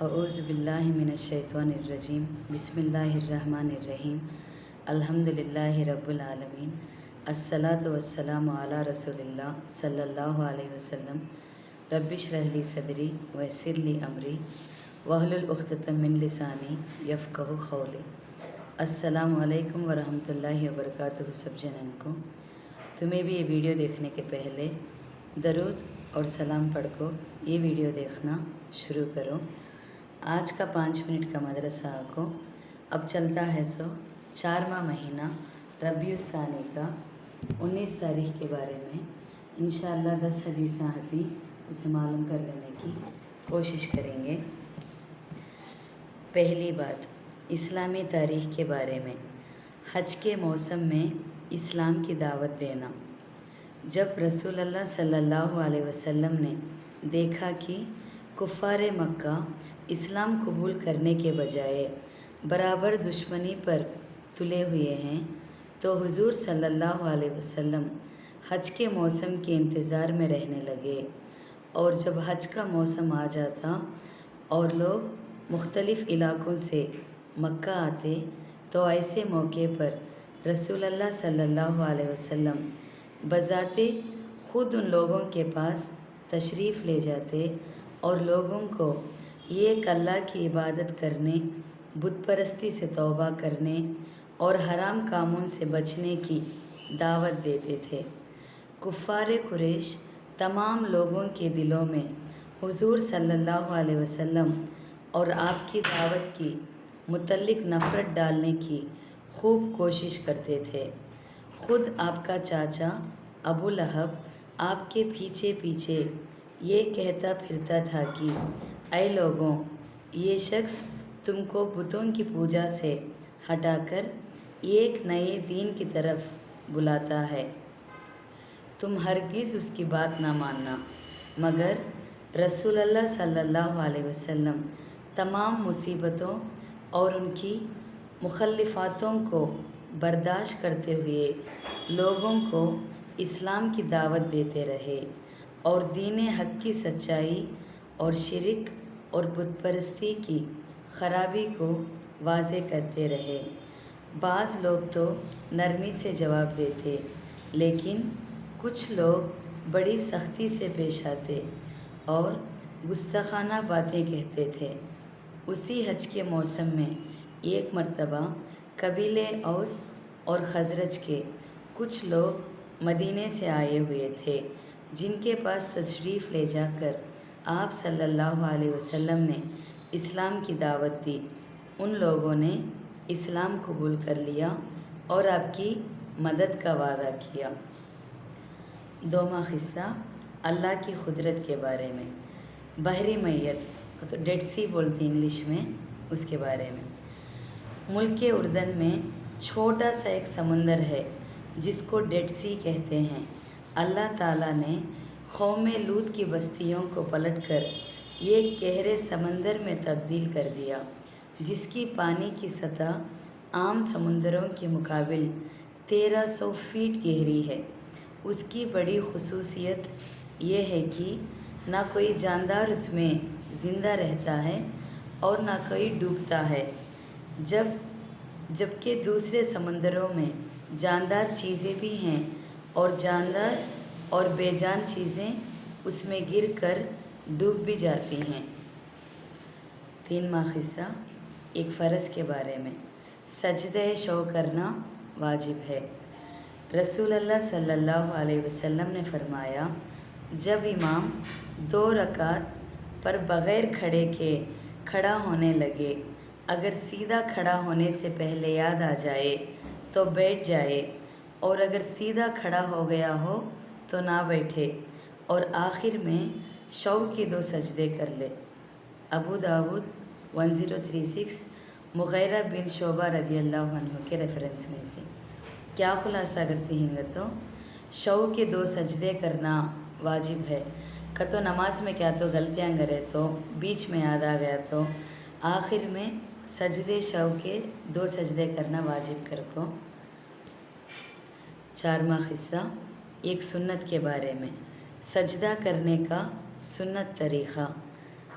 اعوذ باللہ من الشیطان الرجیم بسم اللہ الرحمن الرحیم الحمدللہ رب العالمین الصلاۃ والسلام علی رسول اللہ صلی اللہ علیہ وسلم رب اشرح لی صدری ویسر لی امری واحلل عقدۃ من لسانی یفقہوا قولی۔ السلام علیکم ورحمۃ اللہ وبرکاتہ۔ سب جنوں کو تمہیں بھی یہ ویڈیو دیکھنے کے پہلے درود اور سلام پڑھ کو یہ ویڈیو دیکھنا شروع کرو۔ آج کا 5 منٹ کا مدرسہ کو اب چلتا ہے 4واں مہینہ ربیع الثانی کا 19 تاریخ کے بارے میں انشاءاللہ 10 حدیثیں آتی اسے معلوم کر لینے کی کوشش کریں گے۔ پہلی بات، اسلامی تاریخ کے بارے میں۔ حج کے موسم میں اسلام کی دعوت دینا۔ جب رسول اللہ صلی اللہ علیہ وسلم نے دیکھا کہ کفار مکہ اسلام قبول کرنے کے بجائے برابر دشمنی پر تلے ہوئے ہیں تو حضور صلی اللہ علیہ وسلم حج کے موسم کے انتظار میں رہنے لگے، اور جب حج کا موسم آ جاتا اور لوگ مختلف علاقوں سے مکہ آتے تو ایسے موقع پر رسول اللہ صلی اللہ علیہ وسلم بذات خود ان لوگوں کے پاس تشریف لے جاتے اور لوگوں کو ایک اللہ کی عبادت کرنے، بت پرستی سے توبہ کرنے اور حرام کاموں سے بچنے کی دعوت دیتے تھے۔ کفار قریش تمام لوگوں کے دلوں میں حضور صلی اللہ علیہ وسلم اور آپ کی دعوت کی متعلق نفرت ڈالنے کی خوب کوشش کرتے تھے۔ خود آپ کا چاچا ابو لہب آپ کے پیچھے پیچھے یہ کہتا پھرتا تھا کہ اے لوگوں، یہ شخص تم کو بتوں کی پوجا سے ہٹا کر ایک نئے دین کی طرف بلاتا ہے، تم ہرگز اس کی بات نہ ماننا۔ مگر رسول اللہ صلی اللہ علیہ وسلم تمام مصیبتوں اور ان کی مخالفتوں کو برداشت کرتے ہوئے لوگوں کو اسلام کی دعوت دیتے رہے اور دین حق کی سچائی اور شرک اور بت پرستی کی خرابی کو واضح کرتے رہے۔ بعض لوگ تو نرمی سے جواب دیتے، لیکن کچھ لوگ بڑی سختی سے پیش آتے اور گستاخانہ باتیں کہتے تھے۔ اسی حج کے موسم میں ایک مرتبہ قبیلے اوس اور خزرج کے کچھ لوگ مدینے سے آئے ہوئے تھے، جن کے پاس تشریف لے جا کر آپ صلی اللہ علیہ وسلم نے اسلام کی دعوت دی۔ ان لوگوں نے اسلام قبول کر لیا اور آپ کی مدد کا وعدہ کیا۔ دوواں قصہ، اللہ کی قدرت کے بارے میں۔ بحری میت تو ڈیڈ سی بولتی انگلش میں، اس کے بارے میں۔ ملک اردن میں چھوٹا سا ایک سمندر ہے جس کو ڈیڈ سی کہتے ہیں۔ اللہ تعالیٰ نے قوم لوط کی بستیوں کو پلٹ کر ایک گہرے سمندر میں تبدیل کر دیا، جس کی پانی کی سطح عام سمندروں کے مقابل 1300 فیٹ گہری ہے۔ اس کی بڑی خصوصیت یہ ہے کہ نہ کوئی جاندار اس میں زندہ رہتا ہے اور نہ کوئی ڈوبتا ہے، جبکہ دوسرے سمندروں میں جاندار چیزیں بھی ہیں اور جاندار اور بے جان چیزیں اس میں گر کر ڈوب بھی جاتی ہیں۔ 3واں قصہ، ایک فرض کے بارے میں۔ سجدہ شو کرنا واجب ہے۔ رسول اللہ صلی اللہ علیہ وسلم نے فرمایا، جب امام 2 رکعت پر بغیر کھڑے کے کھڑا ہونے لگے، اگر سیدھا کھڑا ہونے سے پہلے یاد آ جائے تو بیٹھ جائے، اور اگر سیدھا کھڑا ہو گیا ہو تو نہ بیٹھے، اور آخر میں شو کے 2 سجدے کر لے۔ ابو داؤد 1036، مغیرہ بن شعبہ رضی اللہ عنہ کے ریفرنس میں سے۔ کیا خلاصہ کرتے ہیں تو شو کے 2 سجدے کرنا واجب ہے۔ تو نماز میں کیا تو غلطیاں کرے تو بیچ میں یاد آ گیا تو آخر میں سجدے شو کے 2 سجدے کرنا واجب کر کو۔ 4واں قصہ، ایک سنت کے بارے میں۔ سجدہ کرنے کا سنت طریقہ۔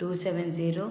270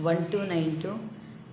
1292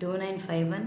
2951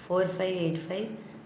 4585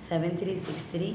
7363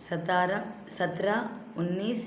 17, 19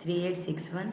3861